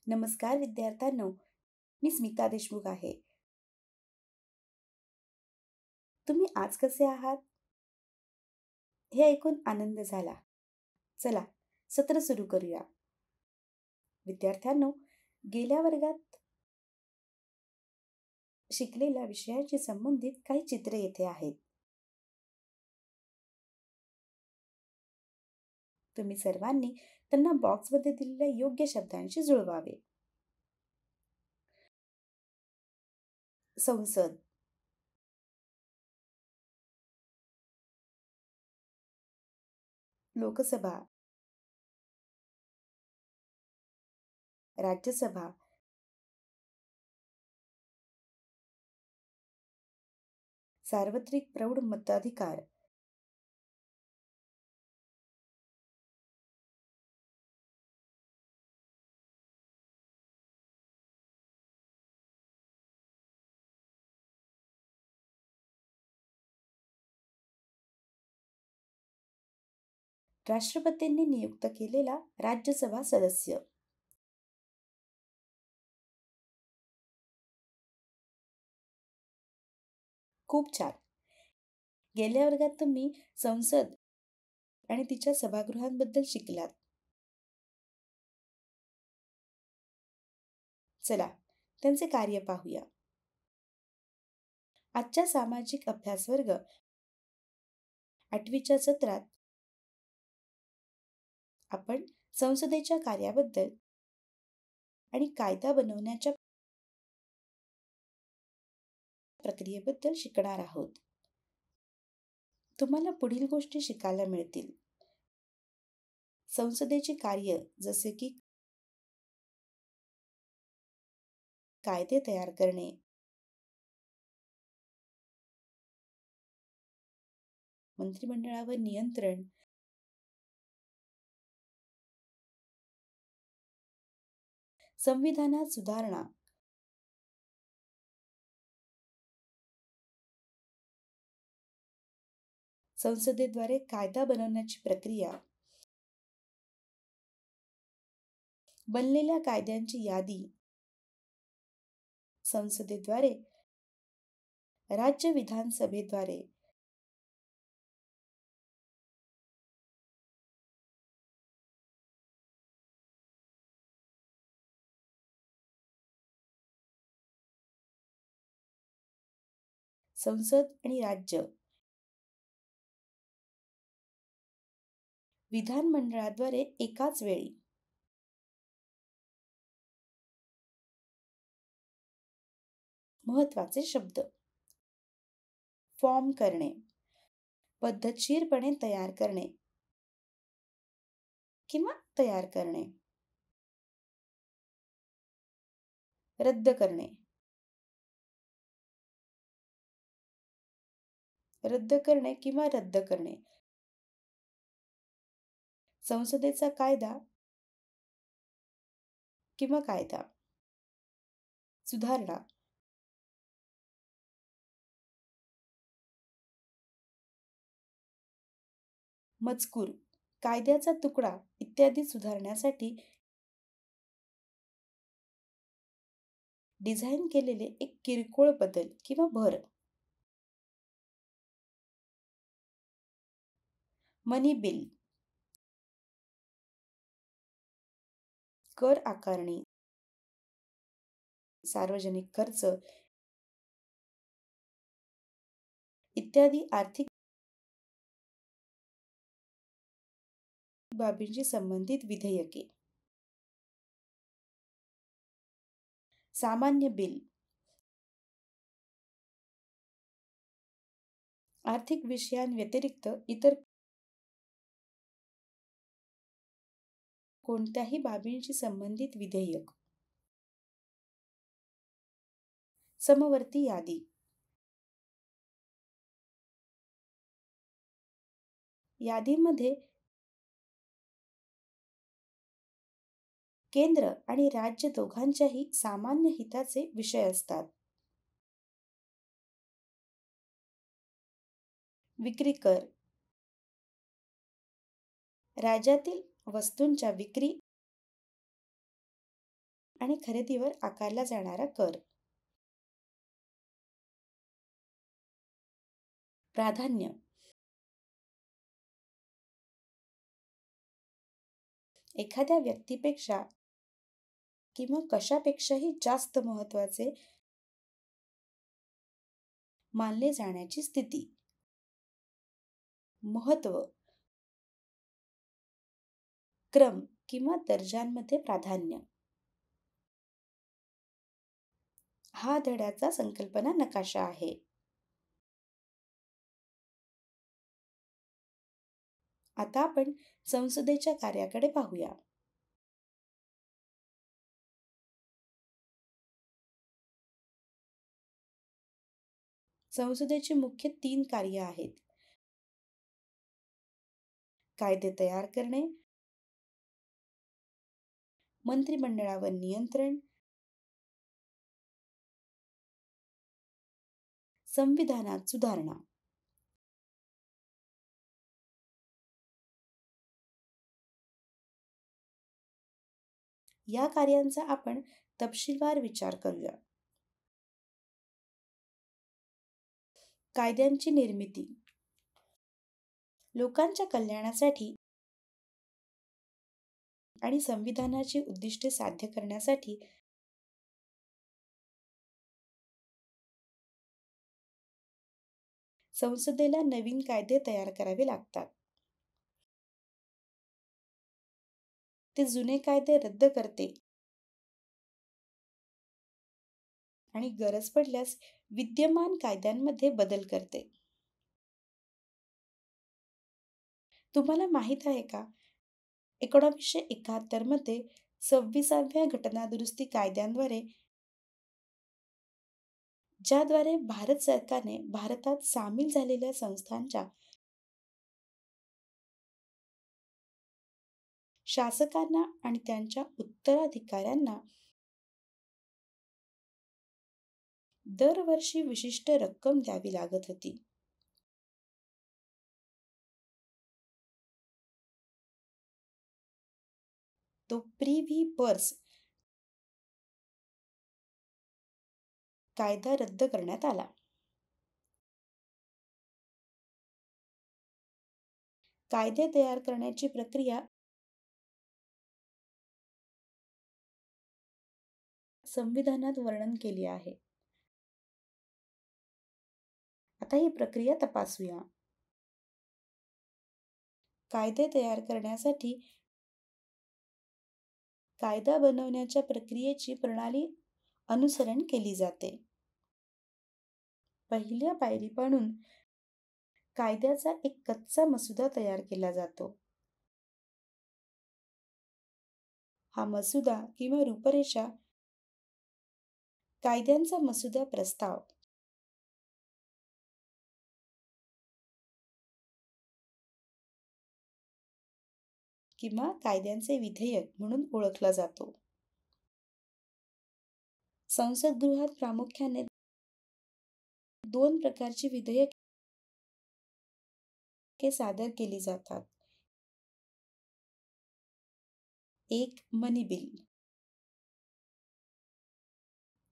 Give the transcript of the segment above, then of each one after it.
नमस्कार विद्यार्थ्यांनो, मी स्मिता देशमुख आहे. तुम्ही आज कसे आहात? हे ऐकून आनंद झाला. चला, सत्र सुरू करूया. विद्यार्थ्यांनो, गेल्या वर्गात शिकलेल्या विषयाशी संबंधित काही चित्रे येथे आहेत. तुम्ही सर्वांनी त्यांना बॉक्समध्ये दिलेल्या योग्य शब्दांशी जुळवावे. संसद, लोकसभा, राज्यसभा, सार्वत्रिक प्रौढ मताधिकार, राष्ट्रपतींनी नियुक्त केलेला राज्यसभा सदस्य. खूप छान. गेल्या वर्गात तुम्ही संसद आणि तिच्या सभागृहांबद्दल शिकलात. चला, त्यांचे कार्य पाहूया. आजच्या सामाजिक अभ्यास वर्ग 8वीच्या सत्रात आपण संसदेच्या कार्याबद्दल आणि कायदा बनवण्याच्या प्रक्रियेबद्दल शिकणार आहोत. तुम्हाला पुढील गोष्टी शिकायला मिळतील. संसदेची कार्य जसे की कायदे तयार करणे, मंत्रिमंडळावर नियंत्रण, संविधानात सुधारणा, संसदेद्वारे कायदा बनवण्याची प्रक्रिया, बनलेल्या कायद्यांची यादी, संसदेद्वारे, राज्य विधानसभेद्वारे, संसद आणि राज्य, विधानमंडळाद्वारे एकाच वेळी, महत्वाचे शब्द. फॉर्म करणे, पद्धतशीरपणे तयार करणे किंवा तयार करणे. रद्द करणे, रद्द करणे किंवा रद्द करणे. संसदेचा कायदा किंवा कायदा. सुधारणा, मजकूर, कायद्याचा तुकडा इत्यादी सुधारण्यासाठी डिझाईन केलेले एक किरकोळ बदल किंवा भर. मनी बिल, कर आकारणी, सार्वजनिक खर्च इत्यादी आर्थिक बाबींशी संबंधित विधेयके. सामान्य बिल, आर्थिक विषयांव्यतिरिक्त इतर कोणत्याही बाबींशी संबंधित विधेयक. समवर्ती यादी, यादीमध्ये केंद्र आणि राज्य दोघांच्याही सामान्य हिताचे विषय असतात. विक्री कर, राज्यातील वस्तूंच्या विक्री आणि खरेदीवर आकारला जाणारा कर. प्राधान्य. एखाद्या व्यक्तीपेक्षा किंवा कशापेक्षाही जास्त महत्त्वाचे मानले जाण्याची स्थिती. महत्त्व. क्रम किंवा दर्जांमध्ये प्राधान्य. हा धड्याचा संकल्पना नकाशा आहे. आता आपण संसदेच्या कार्याकडे पाहूया. संसदेची मुख्य 3 कार्य आहेत. कायदे तयार करणे, मंत्रिमंडळावर नियंत्रण, संविधानात सुधारणा. या कार्यांचा आपण तपशीलवार विचार करूया. कायद्यांची निर्मिती. लोकांच्या कल्याणासाठी आणि संविधानाची उद्दिष्टे साध्य करण्यासाठी संसदेला नवीन कायदे तयार करावे लागतात. ते जुने कायदे रद्द करते आणि गरज पडल्यास विद्यमान कायद्यांमध्ये बदल करते. तुम्हाला माहित आहे का, 1971 मध्ये 26व्या घटनादुरुस्ती कायद्याद्वारे ज्याद्वारे भारत सरकारने भारतात सामील झालेल्या संस्थांच्या शासकांना आणि त्यांच्या उत्तराधिकाऱ्यांना दरवर्षी विशिष्ट रक्कम द्यावी लागत होती. तो प्रिव्ही पर्स कायदा रद्द करण्यात आला. कायदे तयार करण्याची प्रक्रिया संविधानात वर्णन केली आहे. आता ही प्रक्रिया तपासूया. कायदे तयार करण्यासाठी कायदा बनवण्याच्या प्रक्रियेची प्रणाली अनुसरण केली जाते. पहिल्या पायरीपासून कायद्याचा एक कच्चा मसुदा तयार केला जातो. हा मसुदा किंवा रूपरेषा कायद्यांचा मसुदा प्रस्ताव किंवा कायद्यांचे विधेयक म्हणून ओळखला जातो. संसदगृहात प्रामुख्याने 2 प्रकारची विधेयके सादर केली जातात. एक मनी बिल,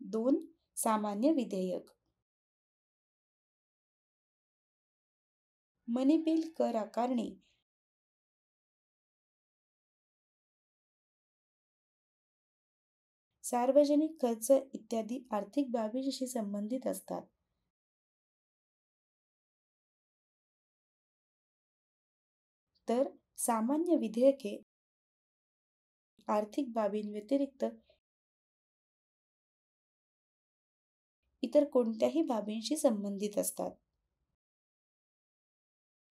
2 सामान्य विधेयक. मनी बिल कर आकारणी, सार्वजनिक खर्च इत्यादी आर्थिक बाबींशी संबंधित असतात. तर सामान्य विधेयके आर्थिक बाबींव्यतिरिक्त इतर कोणत्याही बाबींशी संबंधित असतात.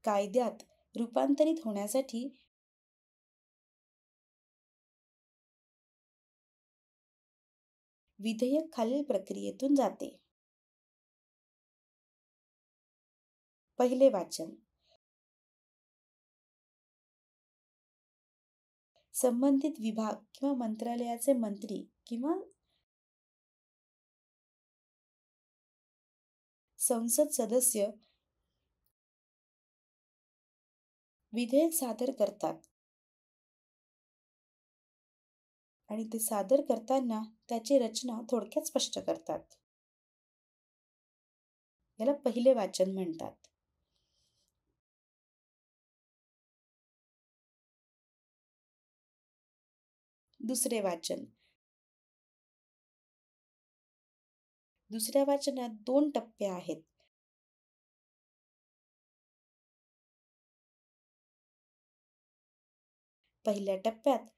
कायद्यात रूपांतरित होण्यासाठी विधेयक खालील प्रक्रियेतून जाते. पहिले वाचन. संबंधित विभाग किंवा मंत्रालयाचे मंत्री किंवा संसद सदस्य विधेयक सादर करतात आणि ते सादर करताना त्याची रचना थोडक्यात स्पष्ट करतात. याला पहिले वाचन म्हणतात. दुसरे वाचन. दुसऱ्या वाचनात 2 टप्पे आहेत. पहिल्या टप्प्यात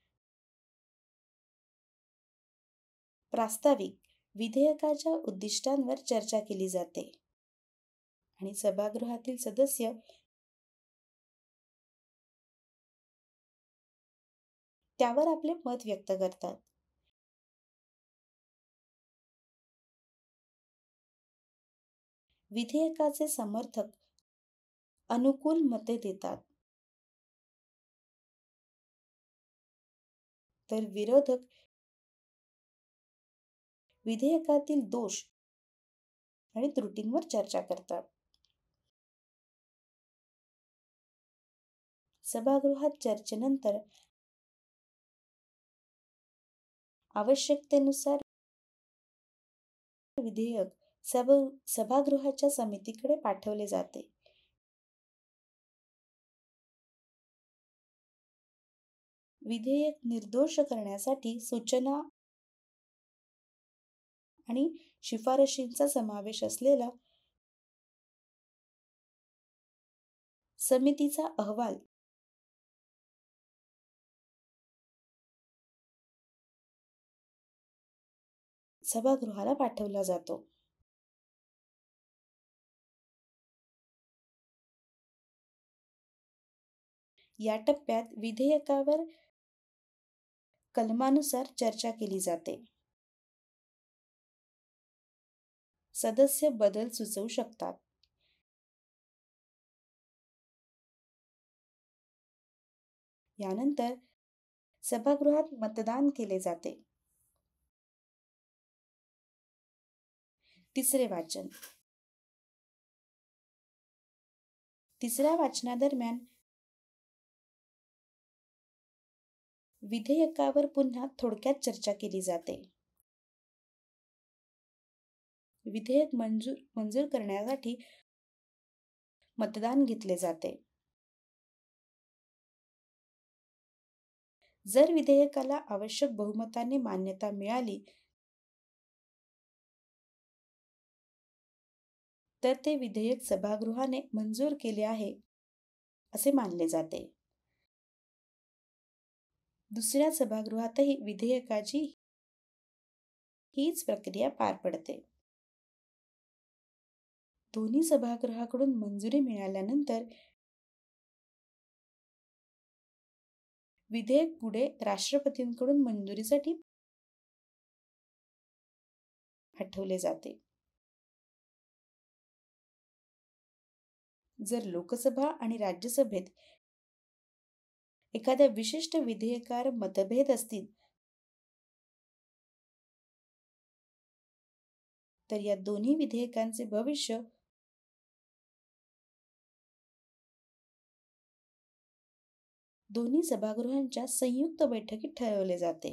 प्रास्ताविक विधेयकाच्या उद्दिष्टांवर चर्चा केली जाते आणि सभागृहातील सदस्य त्यावर आपले मत व्यक्त करतात. विधेयकाचे समर्थक अनुकूल मते देतात, तर विरोधक विधेयकातील दोष आणि त्रुटींवर चर्चा करतात. सभागृहात चर्चेनंतर आवश्यकतेनुसार विधेयक सभागृहाच्या समितीकडे पाठवले जाते. विधेयक निर्दोष करण्यासाठी सूचना आणि शिफारशींचा समावेश असलेला समितीचा अहवाल सभागृहाला पाठवला जातो. या टप्प्यात विधेयकावर कलमानुसार चर्चा केली जाते. सदस्य बदल सुचवू शकतात. यानंतर सभागृहात मतदान केले जाते. तिसरे वाचन. तिसऱ्या वाचनादरम्यान विधेयकावर पुन्हा थोडक्यात चर्चा केली जाते. विधेयक मंजूर करण्यासाठी मतदान घेतले जाते. जर विधेयकाला आवश्यक बहुमताने मान्यता मिळाली तर ते विधेयक सभागृहाने मंजूर केले आहे असे मानले जाते. दुसऱ्या सभागृहातही विधेयकाची हीच प्रक्रिया पार पडते. दोन्ही सभागृहाकडून मंजुरी मिळाल्यानंतर विधेयक पुढे राष्ट्रपतींकडून मंजुरीसाठी पाठवले जाते. जर लोकसभा आणि राज्यसभेत एखाद्या विशिष्ट विधेयकावर मतभेद असतील तर या दोन्ही विधेयकांचे भविष्य दोन्ही सभागृहांच्या संयुक्त बैठकीत ठरवले जाते.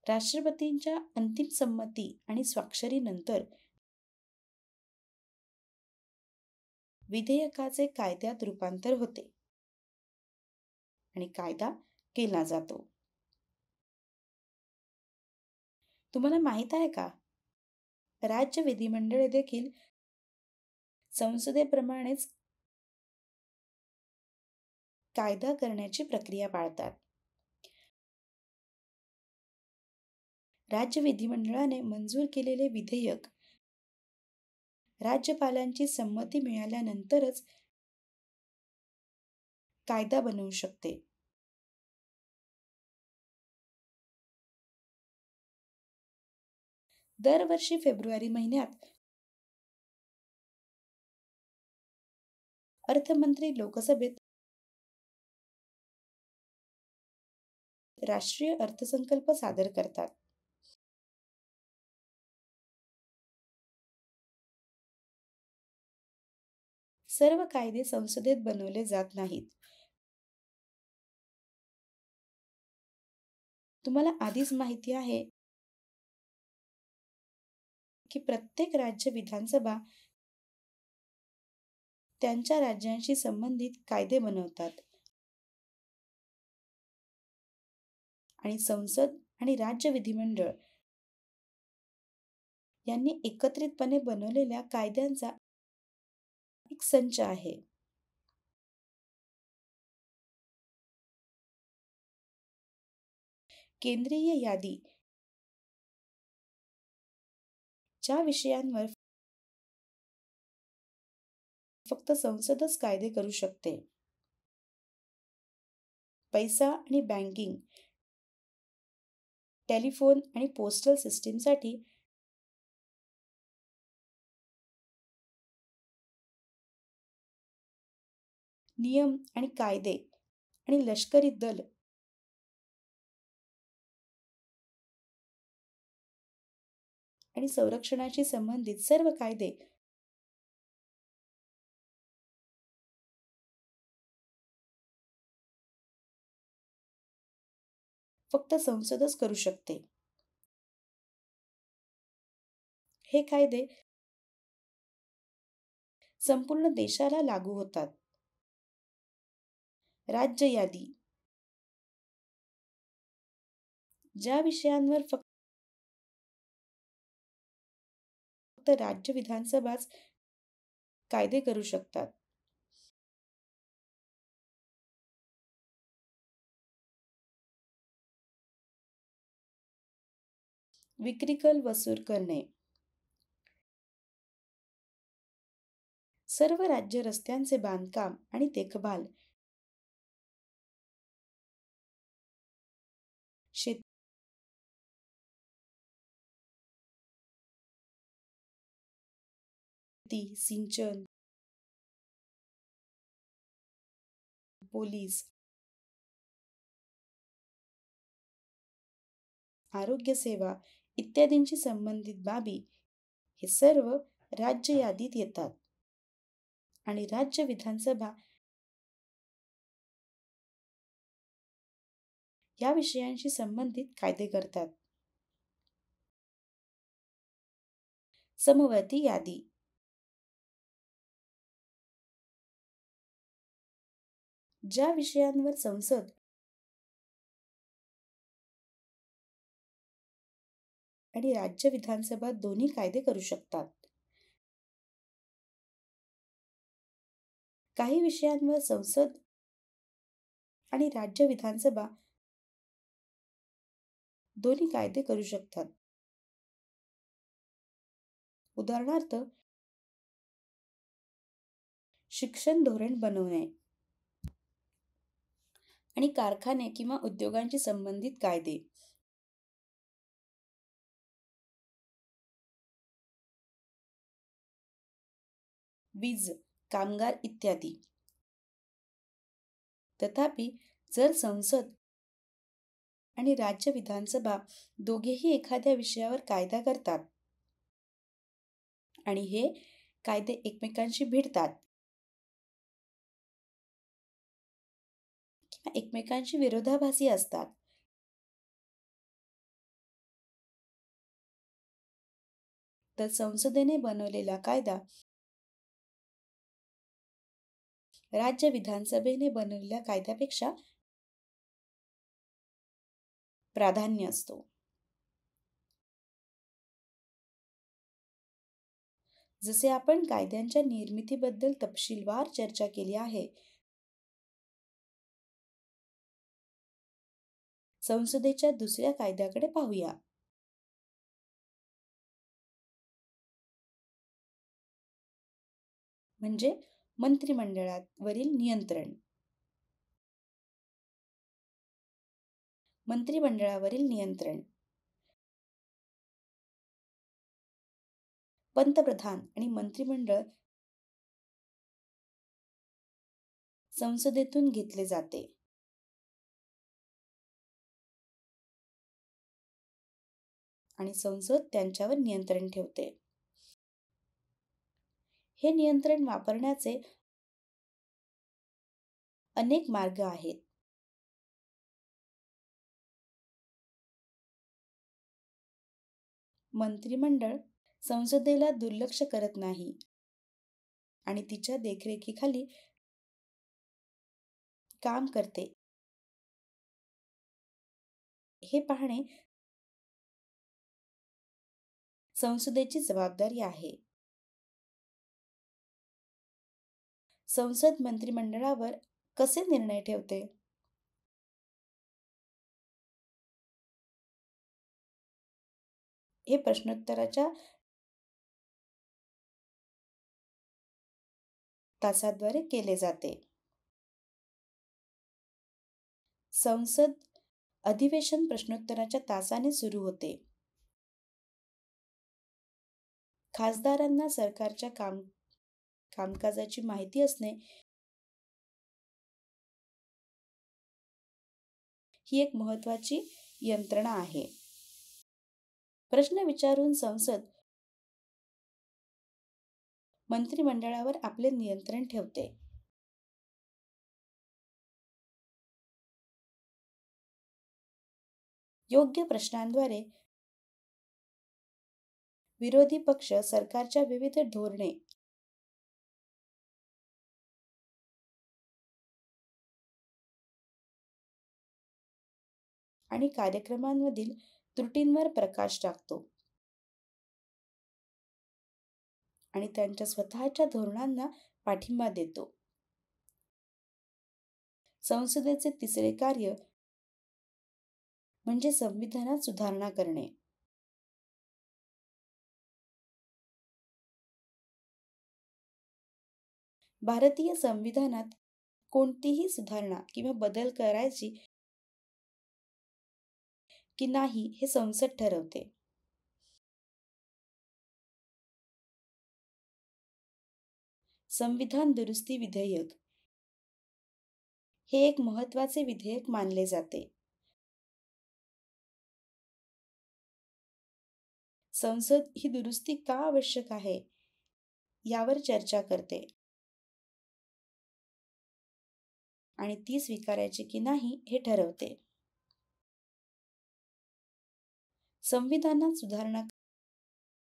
राष्ट्रपतींच्या अंतिम संमती आणि स्वाक्षरीनंतर विधेयकाचे कायद्यात रूपांतर होते आणि कायदा केला जातो. तुम्हाला माहित आहे का? राज्य विधिमंडळे देखील संसदेप्रमाणेच कायदा करण्याची प्रक्रिया पाळतात. राज्य विधिमंडळाने मंजूर केलेले विधेयक राज्यपालांची संमती मिळाल्यानंतरच कायदा बनवू शकते. दरवर्षी फेब्रुवारी महिन्यात अर्थमंत्री लोकसभेत राष्ट्रीय अर्थसंकल्प सादर करतात. सर्व कायदे संसदेत बनवले जात नाहीत. तुम्हाला आधीच माहिती आहे की प्रत्येक राज्य विधानसभा त्यांच्या राज्यांशी संबंधित कायदे बनवतात आणि संसद आणि राज्य विधिमंडळ यांनी एकत्रितपणे बनवलेल्या कायद्यांचा एक संच आहे. केंद्रीय यादी ज्या विषयांवर फक्त संसदच कायदे करू शकते. पैसा आणि बँकिंग, टेलिफोन आणि पोस्टल सिस्टीमसाठी नियम आणि कायदे आणि लष्करी दल आणि संरक्षणाशी संबंधित सर्व कायदे फक्त संसदच करू शकते. हे कायदे संपूर्ण देशाला लागू होतात. राज्य यादी ज्या विषयांवर फक्त राज्य विधानसभाच कायदे करू शकतात. विक्री कर वसूल करणे. सर्व राज्य रस्त्यांचे बांधकाम आणि देखभाल, शेती, सिंचन, पोलीस, आरोग्य सेवा इत्यादींशी संबंधित बाबी हे सर्व राज्य यादीत येतात आणि राज्य विधानसभा या विषयांशी संबंधित कायदे करतात. समवर्ती यादी ज्या विषयांवर संसद आणि राज्य विधानसभा दोन्ही कायदे करू शकतात. काही विषयांवर संसद आणि राज्य विधानसभा दोन्ही कायदे करू शकतात. उदाहरणार्थ, शिक्षण धोरण बनवणे आणि कारखाने किंवा उद्योगांशी संबंधित कायदे. वीज, कामगार इत्यादी. तथापि, जर संसद आणि राज्य विधानसभा दोघेही एखाद्या विषयावर कायदा करतात आणि हे कायदे एकमेकांशी भिडतात किंवा एकमेकांशी विरोधाभासी असतात, तर संसदेने बनवलेला कायदा राज्य विधानसभेने बनवलेल्या कायद्यापेक्षा प्राधान्य असतो. जसे आपण कायद्यांच्या निर्मितीबद्दल तपशीलवार चर्चा केली आहे, संसदेच्या दुसऱ्या कायद्याकडे पाहूया. म्हणजे मंत्रिमंडळावरील नियंत्रण. मंत्रिमंडळावरील नियंत्रण. पंतप्रधान आणि मंत्रिमंडळ संसदेतून घेतले जाते. आणि संसद त्यांच्यावर नियंत्रण ठेवते. हे नियंत्रण वापरण्याचे अनेक मार्ग आहेत. मंत्रिमंडळ संसदेला दुर्लक्ष करत नाही आणि तिच्या देखरेखीखाली काम करते हे पाहणे संसदेची जबाबदारी आहे. संसद मंत्रिमंडळावर कसे निर्णय ठेवते? हे प्रश्नोत्तराच्या तासाद्वारे केले जाते. संसद अधिवेशन प्रश्नोत्तराच्या तासाने सुरू होते. खासदारांना सरकारच्या कामकाजाची माहिती असणे ही एक महत्वाची यंत्रणा आहे. प्रश्न विचारून संसद मंत्रिमंडळावर आपले नियंत्रण ठेवते. योग्य प्रश्नांद्वारे विरोधी पक्ष सरकारच्या विविध धोरणे आणि कार्यक्रमांमधील त्रुटींवर प्रकाश टाकतो आणि त्यांच्या स्वतःच्या धोरणांना पाठिंबा देतो. संसदेचे तिसरे कार्य म्हणजे संविधानात सुधारणा करणे. भारतीय संविधानात कोणतीही सुधारणा किंवा बदल करायची की नाही हे संसद ठरवते. संविधान दुरुस्ती विधेयक हे एक महत्वाचे विधेयक मानले जाते. संसद ही दुरुस्ती का आवश्यक आहे यावर चर्चा करते आणि ती स्वीकारायची की नाही हे ठरवते. संविधानात सुधारणा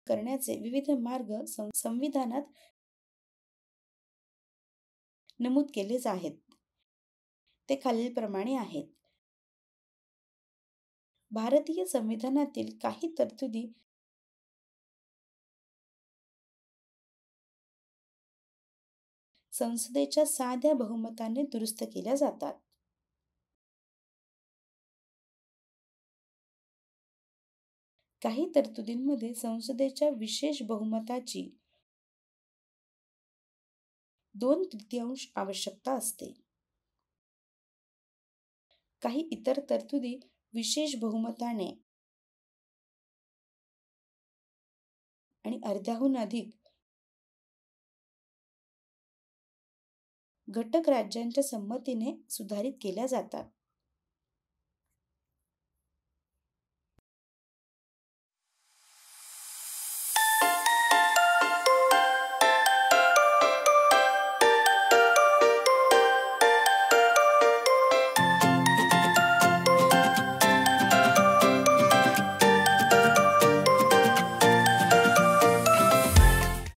करण्याचे विविध मार्ग संविधानात नमूद केलेच आहेत. ते खालीलप्रमाणे आहेत. भारतीय संविधानातील काही तरतुदी संसदेच्या साध्या बहुमताने दुरुस्त केल्या जातात. काही तरतुदींमध्ये संसदेच्या विशेष बहुमताची 2/3 आवश्यकता असते. काही इतर तरतुदी विशेष बहुमताने आणि अर्ध्याहून अधिक घटक राज्यांच्या संमतीने सुधारित केल्या जातात.